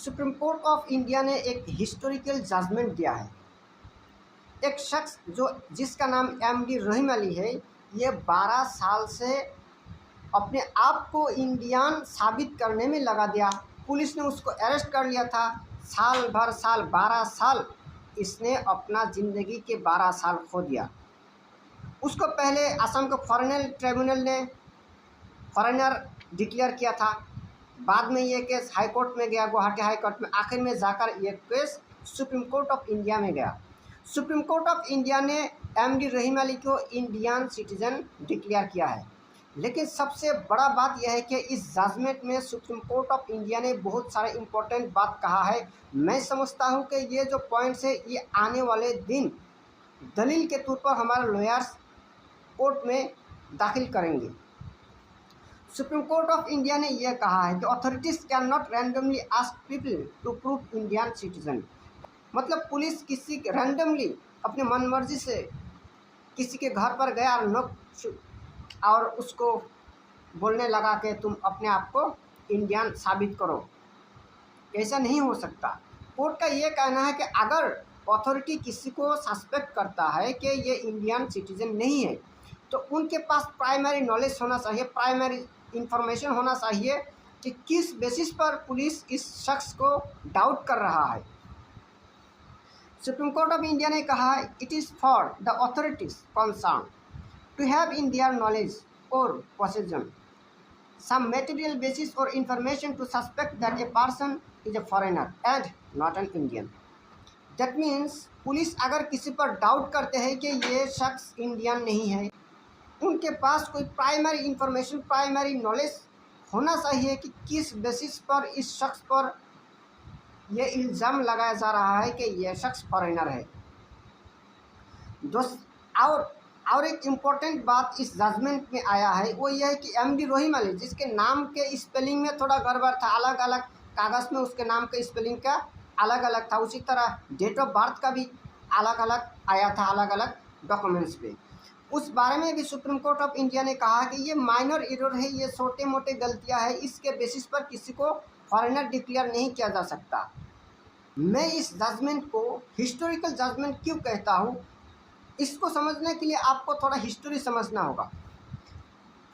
Supreme court of India ने एक historical judgement दिया है। एक शख्स जिसका नाम एमडी रहीम अली है, ये 12 साल से अपने आप को इंडियन साबित करने में लगा दिया। पुलिस ने उसको अरेस्ट कर लिया था। साल 12 साल इसने अपना ज़िंदगी के 12 साल खो दिया। उसको पहले असम के फॉरेनर ट्रिब्यूनल ने फॉरेनर डिक्लेयर किया था। बाद में ये केस हाई कोर्ट में गया, गुवाहाटी हाई कोर्ट में। आखिर में जाकर ये case supreme court of India में गया। सुप्रीम कोर्ट ऑफ इंडिया ने एमडी रहीम अली को इंडियन सिटीजन डिक्लेयर किया है। लेकिन सबसे बड़ा बात यह है कि इस जजमेंट में सुप्रीम कोर्ट ऑफ इंडिया ने बहुत सारे इम्पोर्टेंट बात कहा है। मैं समझता हूँ कि ये जो पॉइंट्स है ये आने वाले दिन दलील के तौर पर हमारे लॉयर्स कोर्ट में दाखिल करेंगे। सुप्रीम कोर्ट ऑफ इंडिया ने यह कहा है कि authorities can not randomly ask people to prove Indian citizen. मतलब पुलिस किसी रैंडमली अपने मनमर्जी से किसी के घर पर गया और उसको बोलने लगा कि तुम अपने आप को इंडियन साबित करो, ऐसा नहीं हो सकता। कोर्ट का ये कहना है कि अगर अथॉरिटी किसी को सस्पेक्ट करता है कि ये इंडियन सिटीजन नहीं है, तो उनके पास प्राइमरी नॉलेज होना चाहिए, प्राइमरी इंफॉर्मेशन होना चाहिए कि किस बेसिस पर पुलिस इस शख्स को डाउट कर रहा है। सुप्रीम कोर्ट ऑफ इंडिया ने कहा है it is for the authorities concern to have in their knowledge or possession some material basis or information to suspect that a person is a foreigner and not an Indian. That means police अगर किसी पर doubt करते हैं कि ये शख्स Indian नहीं है, उनके पास कोई प्राइमरी इंफॉर्मेशन, प्राइमरी नॉलेज होना चाहिए कि किस बेसिस पर इस शख्स पर यह इल्ज़ाम लगाया जा रहा है कि यह शख्स फॉरेनर है। और एक इम्पॉर्टेंट बात इस जजमेंट में आया है वो यह है कि एमडी रहीम अली, जिसके नाम के स्पेलिंग में थोड़ा गड़बड़ था, अलग अलग कागज़ में उसके नाम के स्पेलिंग का अलग अलग था, उसी तरह डेट ऑफ बर्थ का भी अलग अलग आया था, अलग अलग डॉक्यूमेंट्स पे। उस बारे में भी सुप्रीम कोर्ट ऑफ इंडिया ने कहा कि ये माइनर एरर है, ये छोटे मोटे गलतियाँ हैं, इसके बेसिस पर किसी को फॉरेनर डिक्लेयर नहीं किया जा सकता। मैं इस जजमेंट को हिस्टोरिकल जजमेंट क्यों कहता हूँ, इसको समझने के लिए आपको थोड़ा हिस्ट्री समझना होगा।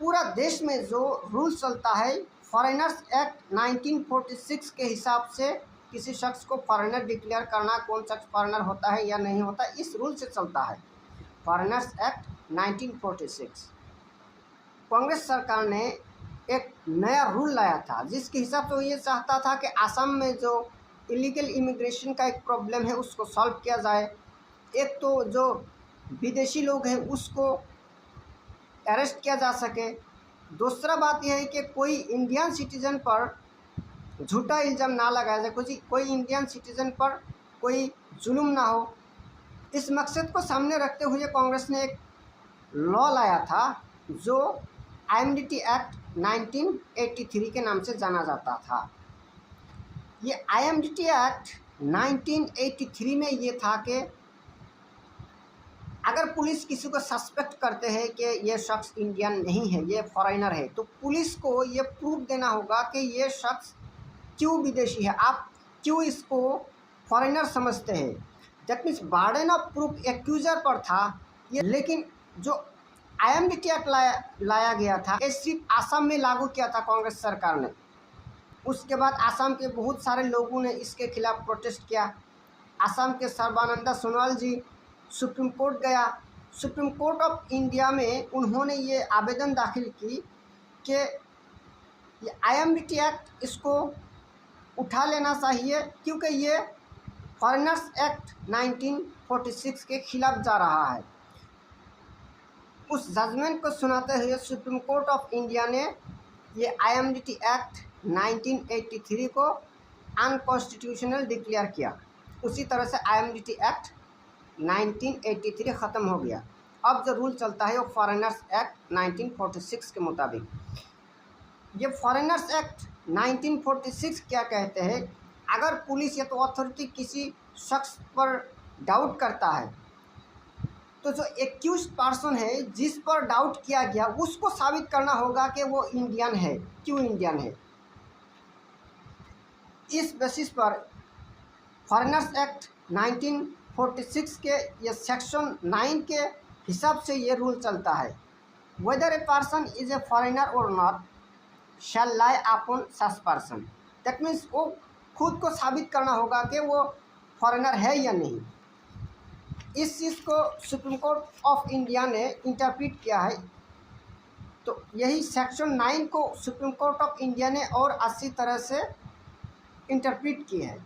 पूरा देश में जो रूल चलता है, फॉरेनर्स एक्ट 1946 के हिसाब से किसी शख्स को फॉरेनर डिक्लेयर करना, कौन शख्स फॉरेनर होता है या नहीं होता, इस रूल से चलता है। Foreigners act 1946। कांग्रेस सरकार ने एक नया रूल लाया था जिसके हिसाब से वो ये चाहता था कि असम में जो इलीगल इमिग्रेशन का एक प्रॉब्लम है उसको सॉल्व किया जाए। एक तो जो विदेशी लोग हैं उसको अरेस्ट किया जा सके। दूसरा बात यह है कि कोई इंडियन सिटीज़न पर झूठा इल्ज़ाम ना लगाया जाए, कोई इंडियन सिटीज़न पर कोई जुल्म ना हो। इस मकसद को सामने रखते हुए कांग्रेस ने एक लॉ लाया था जो आईएमडीटी एक्ट 1983 के नाम से जाना जाता था। ये आईएमडीटी एक्ट 1983 में ये था कि अगर पुलिस किसी को सस्पेक्ट करते हैं कि ये शख्स इंडियन नहीं है, ये फॉरेनर है, तो पुलिस को ये प्रूफ देना होगा कि ये शख्स क्यों विदेशी है, आप क्यों इसको फॉरेनर समझते हैं। That means burden of proof एक्यूजर पर था ये। लेकिन जो आईएमडीटी एक्ट लाया गया था, ये सिर्फ आसाम में लागू किया था कांग्रेस सरकार ने। उसके बाद आसाम के बहुत सारे लोगों ने इसके खिलाफ प्रोटेस्ट किया। आसाम के सर्बानंद सोनोवाल जी सुप्रीम कोर्ट गया। सुप्रीम कोर्ट ऑफ इंडिया में उन्होंने ये आवेदन दाखिल की कि ये आईएमडीटी एक्ट इसको उठा लेना चाहिए क्योंकि ये फॉरेनर्स एक्ट 1946 के खिलाफ जा रहा है। उस जजमेंट को सुनाते हुए सुप्रीम कोर्ट ऑफ इंडिया ने ये आईएमडीटी एक्ट 1983 को अनकॉन्स्टिट्यूशनल डिक्लेयर किया। उसी तरह से आईएमडीटी एक्ट 1983 ख़त्म हो गया। अब जो रूल चलता है वो फॉरेनर्स एक्ट 1946 के मुताबिक। ये फॉरेनर्स एक्ट 1946 क्या कहते हैं, अगर पुलिस या तो अथॉरिटी किसी शख्स पर डाउट करता है तो जो एक्यूज पर्सन है जिस पर डाउट किया गया उसको साबित करना होगा कि वो इंडियन है। क्यों इंडियन है, इस बेसिस पर फॉरेनर्स एक्ट 1946 के ये सेक्शन 9 के हिसाब से ये रूल चलता है। Whether a person is a foreigner और not shall lie upon such person. That means वो खुद को साबित करना होगा कि वो फॉरेनर है या नहीं। इस चीज़ को सुप्रीम कोर्ट ऑफ इंडिया ने इंटरप्रेट किया है। तो यही सेक्शन 9 को सुप्रीम कोर्ट ऑफ इंडिया ने और अच्छी तरह से इंटरप्रेट की है।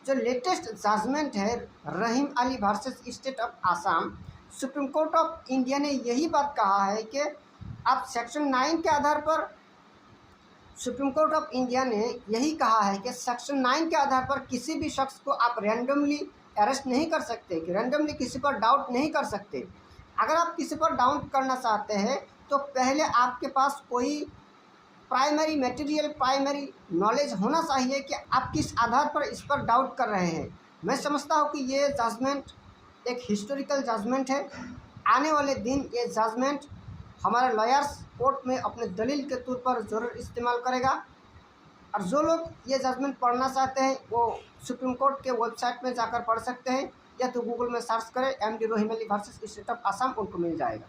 जो लेटेस्ट जजमेंट है Rahim Ali versus state of Assam, supreme court of India ने यही बात कहा है कि आप सेक्शन 9 के आधार पर, सुप्रीम कोर्ट ऑफ इंडिया ने यही कहा है कि सेक्शन 9 के आधार पर किसी भी शख्स को आप रैंडमली अरेस्ट नहीं कर सकते, कि रैंडमली किसी पर डाउट नहीं कर सकते। अगर आप किसी पर डाउट करना चाहते हैं तो पहले आपके पास कोई प्राइमरी मटेरियल, प्राइमरी नॉलेज होना चाहिए कि आप किस आधार पर इस पर डाउट कर रहे हैं। मैं समझता हूँ कि ये जजमेंट एक हिस्टोरिकल जजमेंट है। आने वाले दिन ये जजमेंट हमारे लॉयर्स कोर्ट में अपने दलील के तौर पर ज़रूर इस्तेमाल करेगा। और जो लोग ये जजमेंट पढ़ना चाहते हैं वो सुप्रीम कोर्ट के वेबसाइट में जाकर पढ़ सकते हैं, या तो गूगल में सर्च करें MD Rohim Ali versus state of Assam, उनको मिल जाएगा।